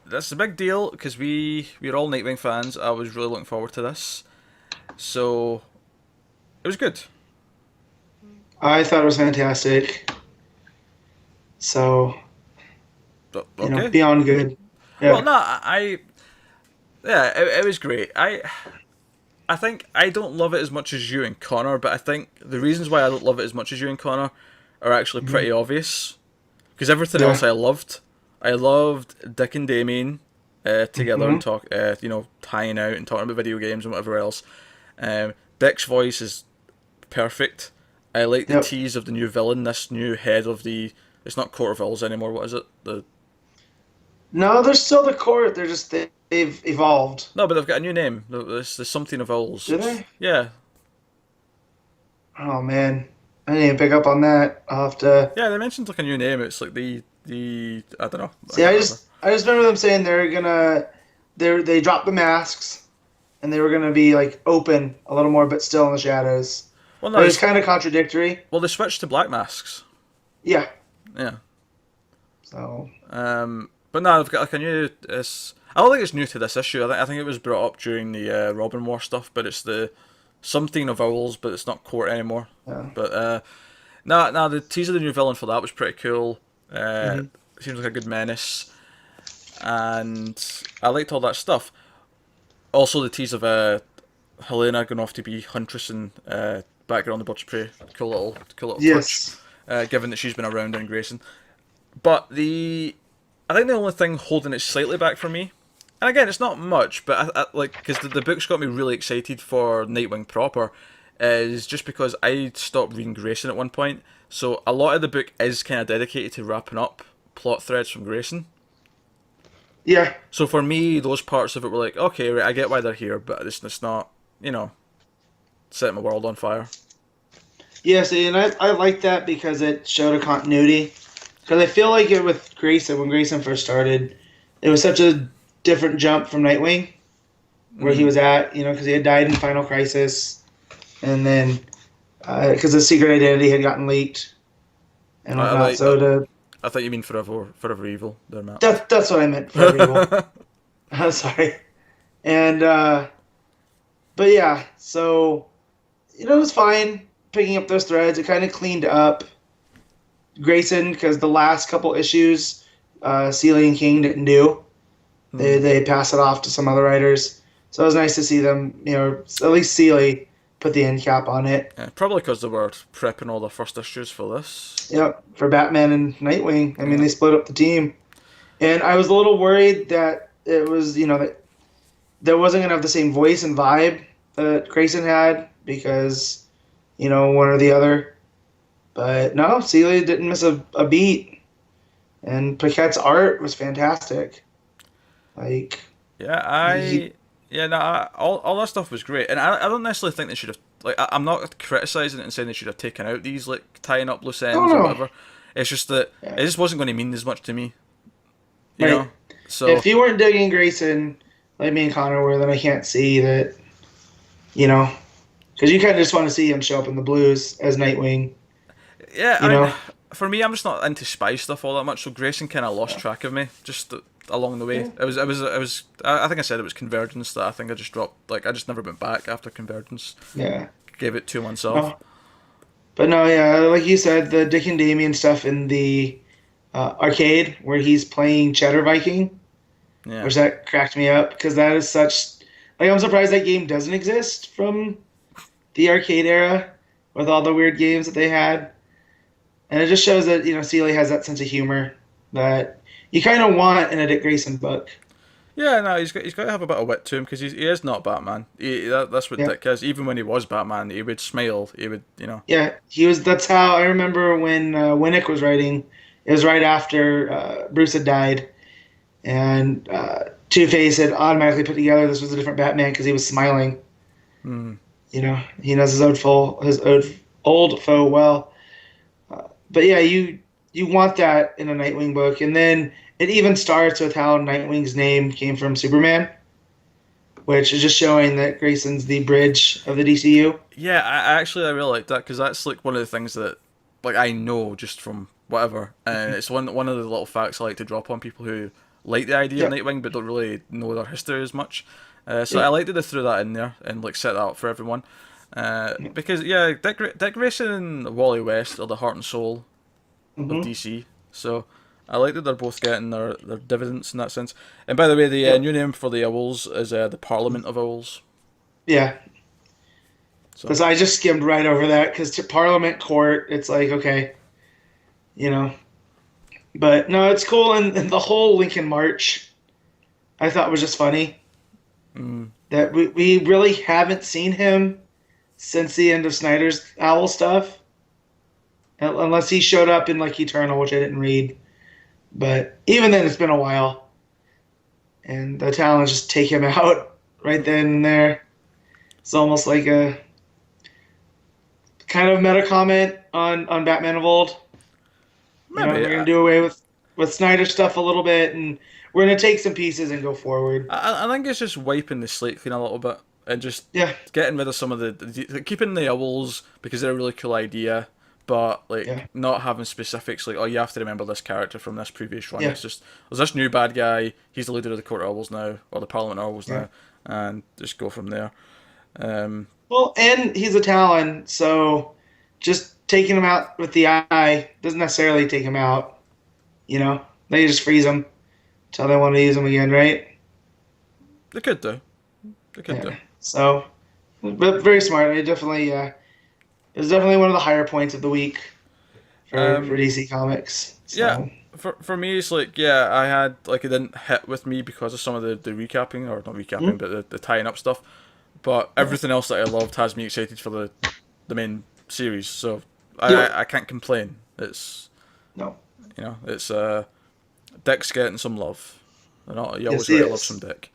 that's a big deal because we're all Nightwing fans. I was really looking forward to this, so it was good. I thought it was fantastic. So, Okay. beyond good. Well, Yeah. no, yeah, it was great. I think I don't love it as much as you and Connor, but I think the reasons why I don't love it as much as you and Connor are actually Mhm. pretty obvious. Because everything else Yeah. I loved. I loved Dick and Damien together and Hmm. talk, tying out and talking about video games and whatever else. Dick's voice is perfect. I like the Yep. tease of the new villain, this new head of the. It's not Court of Owls anymore. What is it? The No, they're still the core. They've evolved. no, but they've got a new name. There's something of Owls. Do they? Yeah, Oh man, I need to pick up on that. I'll have to yeah. They mentioned like a new name. It's like the I don't know. I see. can't remember. I just remember them saying they dropped the masks and they were gonna be like open a little more, but still in the shadows. Well, no, But it's kind of contradictory. they switched to black masks. Yeah. Yeah. So But no, they've got like a new. I don't think it's new to this issue. I think it was brought up during the Robin War stuff, but it's the something of Owls, but it's not Court anymore. yeah. But no, the tease of the new villain for that was pretty cool. Hmm. Seems like a good menace, and I liked all that stuff. Also, the tease of Helena going off to be Huntress and background the Birds of Prey. Cool little touch. Yes. Given that she's been around in Grayson. But I think the only thing holding it slightly back for me, and again, it's not much, but I like because the book's got me really excited for Nightwing proper, is just because I stopped reading Grayson at one point, so a lot of the book is kind of dedicated to wrapping up plot threads from Grayson. Yeah. So for me, those parts of it were like, okay, right, I get why they're here, but it's not, setting my world on fire. Yeah. See, and I like that because it showed a continuity. Because I feel like it with Grayson when Grayson first started, it was such a different jump from Nightwing where he Mm. was at. Because he had died in Final Crisis, and then because his secret identity had gotten leaked and I, I whatnot. like, So to I thought you mean Forever Evil, there, Matt. that's what I meant for evil. Sorry. And but yeah, so it was fine picking up those threads. It kind of cleaned up Grayson because the last couple issues, Seeley and King didn't do. They Hmm. they pass it off to some other writers. So it was nice to see them. At least Seeley put the end cap on it. Yeah, probably because they were prepping all the first issues for this. Yep, for Batman and Nightwing. I mean, Yeah. they split up the team, and I was a little worried that it was that there wasn't gonna have the same voice and vibe that Grayson had because one or the other. But no, Seeley didn't miss a beat, and Paquette's art was fantastic. Like Yeah, he, yeah, no, all that stuff was great, and I don't necessarily think they should have. Like, I'm not criticizing it and saying they should have taken out these like tying up loose I don't ends or know. whatever. It's just that Yeah. it just wasn't going to mean as much to me, you Right. know. So If you weren't digging Grayson like me and Connor were, then I can't see that. You know, because you kind of just want to see him show up in the blues as Nightwing. yeah, You I mean, know. for me, I'm just not into spy stuff all that much. So Grayson kind of lost Yeah. track of me just along the way. Yeah. It was. I think I said it was Convergence that I think I just dropped. Like I just never went back after Convergence. Yeah. Gave it 2 months off. No. But no, yeah, like you said, the Dick and Damien stuff in the arcade where he's playing Cheddar Viking, Yeah. which that cracked me up because that is such. Like, I'm surprised that game doesn't exist from the arcade era with all the weird games that they had. And it just shows that, Seeley has that sense of humor that you kind of want in a Dick Grayson book. Yeah, no, he's got to have a bit of wit to him because he is not Batman. That's what Yeah. Dick is. Even when he was Batman, he would smile. He would, Yeah, he was. That's how I remember when Winnick was writing. It was right after Bruce had died, and Two Face had automatically put together this was a different Batman because he was smiling. Hmm. He knows his old foe well. But yeah, you want that in a Nightwing book, and then it even starts with how Nightwing's name came from Superman, which is just showing that Grayson's the bridge of the DCU. Yeah, I really like that because that's like one of the things that like I know just from whatever, and it's one of the little facts I like to drop on people who like the idea of Yep. Nightwing, but don't really know their history as much. So I Yeah. like that they threw that in there and like set that up for everyone. Because yeah, Dick Grayson and Wally West are the heart and soul of Mm-hmm. DC. So I like that they're both getting their dividends in that sense. And by the way, the Yep. new name for the Owls is the Parliament of Owls. Yeah. So Because I just skimmed right over that because to Parliament Court, it's like okay, you know. But no, it's cool, and the whole Lincoln March I thought was just funny mm, that we really haven't seen him since the end of Snyder's Owl stuff, unless he showed up in like Eternal, which I didn't read. But even then, it's been a while, and the talent just take him out right then and there. It's almost like a kind of meta comment on Batman of old. You know, maybe we're gonna do away with Snyder stuff a little bit, and we're gonna take some pieces and go forward. I think it's just wiping the slate clean a little bit and just Yeah, getting rid of some of keeping the Owls because they're a really cool idea, but like yeah, not having specifics like, oh, you have to remember this character from this previous run. yeah, It's just there's this new bad guy. He's the leader of the Court of Owls now, or the Parliament of Owls yeah. now, and just go from there. Well, and he's a Talon, so just taking him out with the eye doesn't necessarily take him out. You know, they just freeze him until they want to use him again, right? They could do. They could do. Yeah. So, but very smart. It was definitely one of the higher points of the week for Um, DC Comics. yeah. So, For me, it's like yeah, I had like it didn't hit with me because of some of the recapping or not recapping, mm, but the tying up stuff. But yeah. everything else that I loved has me excited for the main series. So Yep. I can't complain. It's No. it's Dick's getting some love. You Yes, always he gotta love some is. Dick.